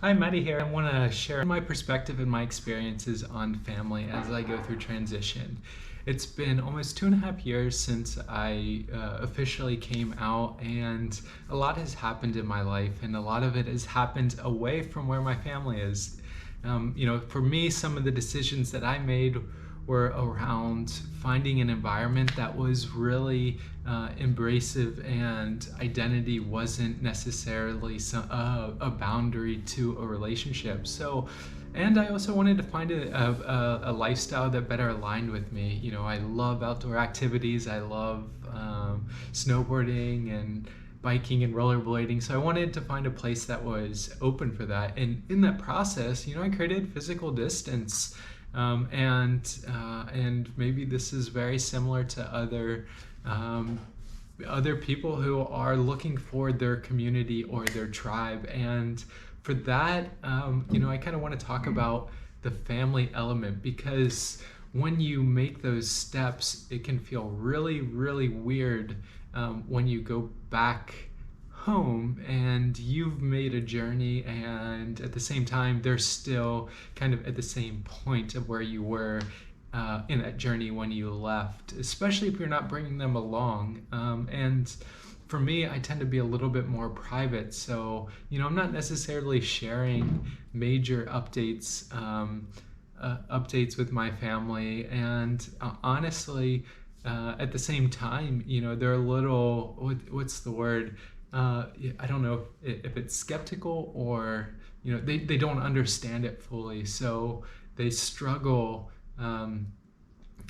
Hi, Maddie here. I want to share my perspective and my experiences on family as I go through transition. It's been almost 2.5 years since I officially came out, and a lot has happened in my life, and a lot of it has happened away from where my family is. For me, some of the decisions that I made were around finding an environment that was really embracive, and identity wasn't necessarily a boundary to a relationship. And I also wanted to find a lifestyle that better aligned with me. I love outdoor activities. I love snowboarding and biking and rollerblading. So I wanted to find a place that was open for that. And in that process, I created physical distance. And maybe this is very similar to other people who are looking for their community or their tribe. And for that, I kind of want to talk about the family element, because when you make those steps, it can feel really, really weird when you go back home and you've made a journey, and at the same time they're still kind of at the same point of where you were in that journey when you left, especially if you're not bringing them along. And for me, I tend to be a little bit more private, so I'm not necessarily sharing major updates with my family. And honestly, at the same time, they're a little, what's the word, I don't know if it's skeptical, or they don't understand it fully, so they struggle.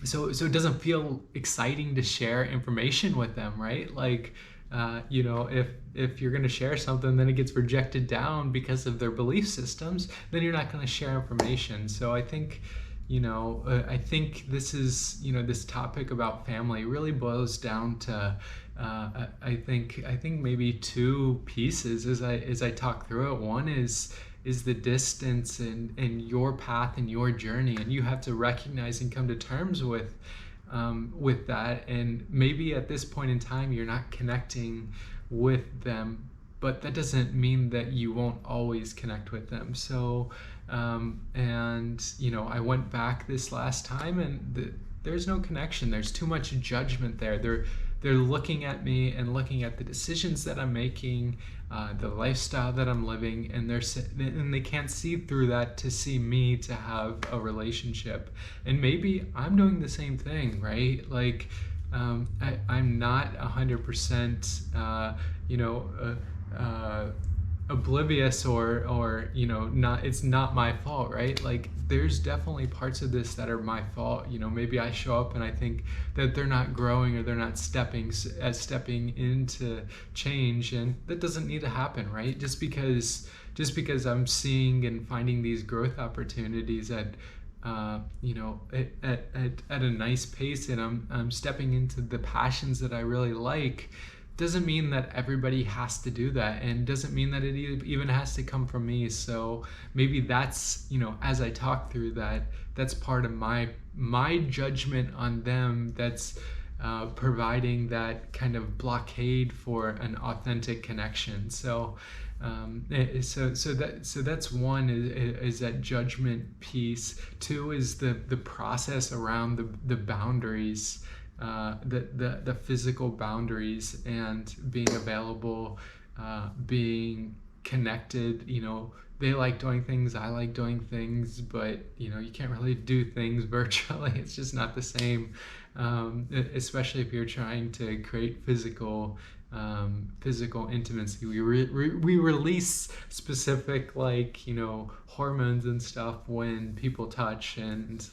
So it doesn't feel exciting to share information with them, right? Like, if you're going to share something, then it gets rejected down because of their belief systems, then you're not going to share information. So I think this is, this topic about family really boils down to, I think maybe two pieces as I talk through it. One is the distance and your path and your journey, and you have to recognize and come to terms with that. And maybe at this point in time you're not connecting with them, but that doesn't mean that you won't always connect with them. So I went back this last time, and there's no connection. There's too much judgment there. They're looking at me and looking at the decisions that I'm making, the lifestyle that I'm living, and they can't see through that to see me to have a relationship. And maybe I'm doing the same thing, right? Like, I'm not 100% oblivious, or not, it's not my fault, right? Like, there's definitely parts of this that are my fault. Maybe I show up and I think that they're not growing, or they're not stepping into change, and that doesn't need to happen, right? Just because I'm seeing and finding these growth opportunities at a nice pace, and I'm stepping into the passions that I really like, doesn't mean that everybody has to do that, and doesn't mean that it even has to come from me. So maybe that's, as I talk through that, that's part of my judgment on them, that's providing that kind of blockade for an authentic connection. So that's one, is that judgment piece. Two is the process around the boundaries, the physical boundaries, and being available, being connected. They like doing things, I like doing things, but you can't really do things virtually. It's just not the same, especially if you're trying to create physical intimacy. We release specific, hormones and stuff when people touch, and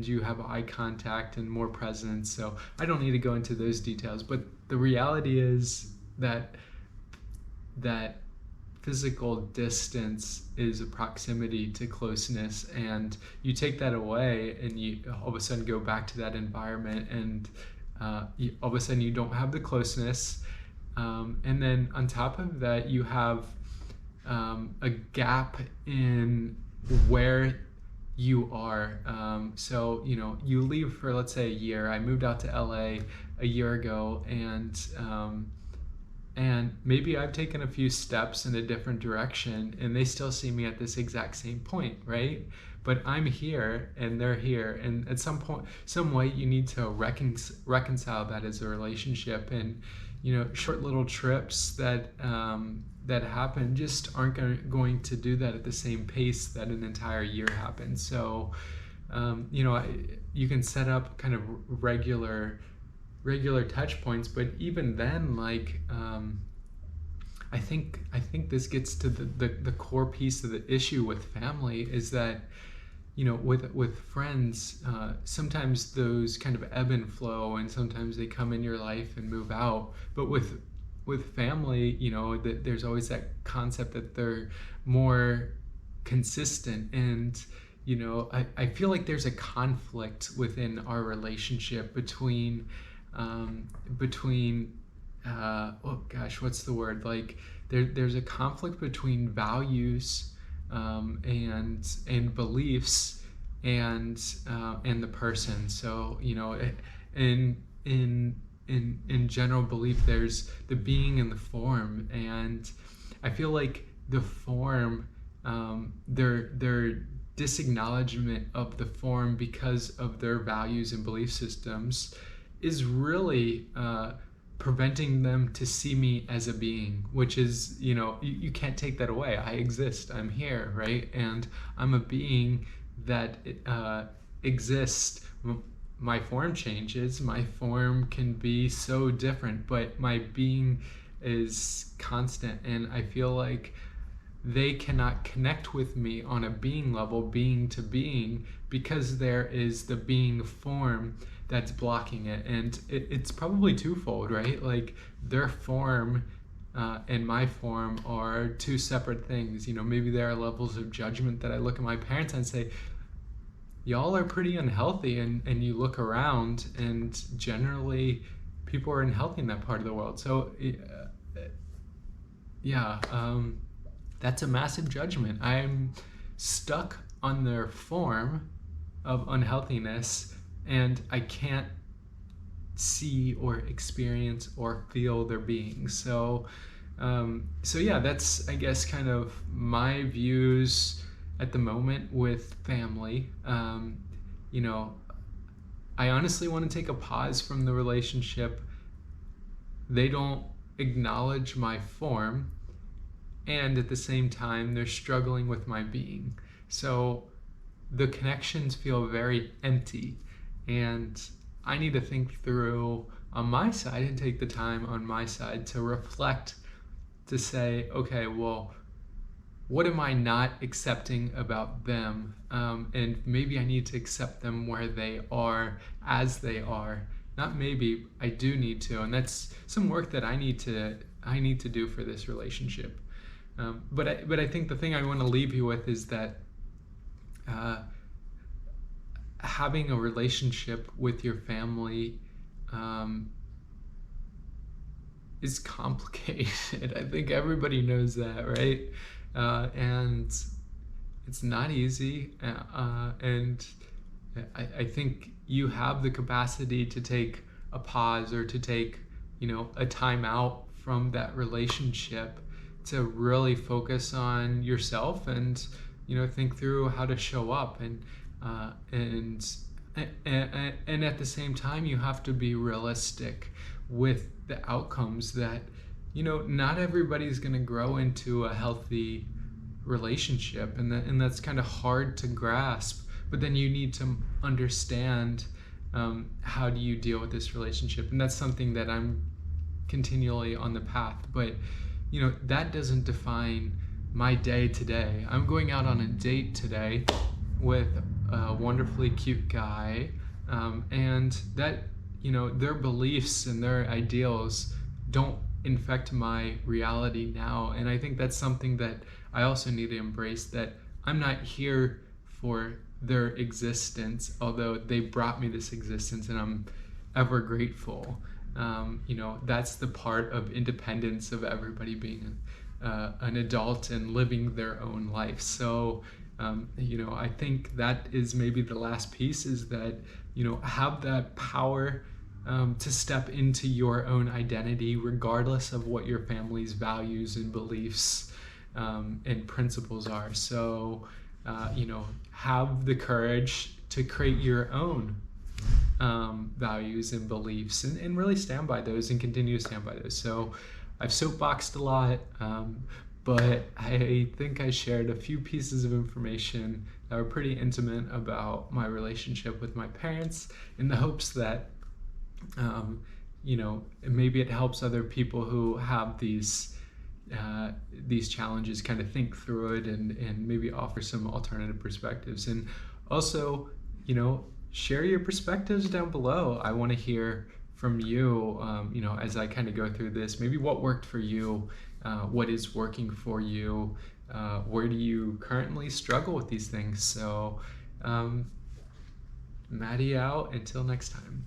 you have eye contact and more presence. So I don't need to go into those details, but the reality is that physical distance is a proximity to closeness, and you take that away and you all of a sudden go back to that environment, and all of a sudden you don't have the closeness, and then on top of that you have a gap in where you are. So you leave for, let's say, a year. I moved out to LA a year ago, and And maybe I've taken a few steps in a different direction and they still see me at this exact same point, right? But I'm here and they're here. And at some point, some way, you need to reconcile that as a relationship. And, short little trips that happen just aren't going to do that at the same pace that an entire year happens. So, you can set up kind of regular touch points, but even then, like, I think this gets to the core piece of the issue with family is that, with friends, sometimes those kind of ebb and flow, and sometimes they come in your life and move out. But with family, there's always that concept that they're more consistent. And I feel like there's a conflict within our relationship between oh gosh, what's the word? Like there's a conflict between values and beliefs and the person. So in general belief, there's the being and the form, and I feel like the form, their disacknowledgement of the form because of their values and belief systems is really preventing them to see me as a being, which is, you can't take that away. I exist, I'm here, right? And I'm a being that exists. My form changes, my form can be so different, but my being is constant. And I feel like they cannot connect with me on a being level, being to being, because there is the being form that's blocking it. And it's probably twofold, right? Like their form and my form are two separate things. Maybe there are levels of judgment that I look at my parents and say, y'all are pretty unhealthy, and you look around and generally people are unhealthy in that part of the world. So that's a massive judgment. I'm stuck on their form of unhealthiness, and I can't see or experience or feel their being. So that's, I guess, kind of my views at the moment with family. I honestly want to take a pause from the relationship. They don't acknowledge my form, and at the same time, they're struggling with my being. So the connections feel very empty, and I need to think through on my side and take the time on my side to reflect, to say, okay, well, what am I not accepting about them? And maybe I need to accept them where they are, as they are. Not maybe, I do need to, and that's some work that I need to do for this relationship. But I think the thing I want to leave you with is that having a relationship with your family is complicated. I think everybody knows that, right? And it's not easy. And I think you have the capacity to take a pause or to take, a time out from that relationship to really focus on yourself and, think through how to show up. And at the same time, you have to be realistic with the outcomes that, not everybody's going to grow into a healthy relationship, and that's kind of hard to grasp. But then you need to understand how do you deal with this relationship, and that's something that I'm continually on the path. But that doesn't define my day today. I'm going out on a date today with a wonderfully cute guy, and that their beliefs and their ideals don't infect my reality now. And I think that's something that I also need to embrace, that I'm not here for their existence, although they brought me this existence and I'm ever grateful. That's the part of independence of everybody being an adult and living their own life. So I think that is maybe the last piece, is that have that power to step into your own identity, regardless of what your family's values and beliefs and principles are. So, have the courage to create your own values and beliefs, and really stand by those and continue to stand by those. So I've soapboxed a lot, but I think I shared a few pieces of information that were pretty intimate about my relationship with my parents, in the hopes that maybe it helps other people who have these challenges kind of think through it, and maybe offer some alternative perspectives. And also, share your perspectives down below. I want to hear from you, as I kind of go through this, maybe what worked for you, what is working for you, where do you currently struggle with these things. So, Maddie out, until next time.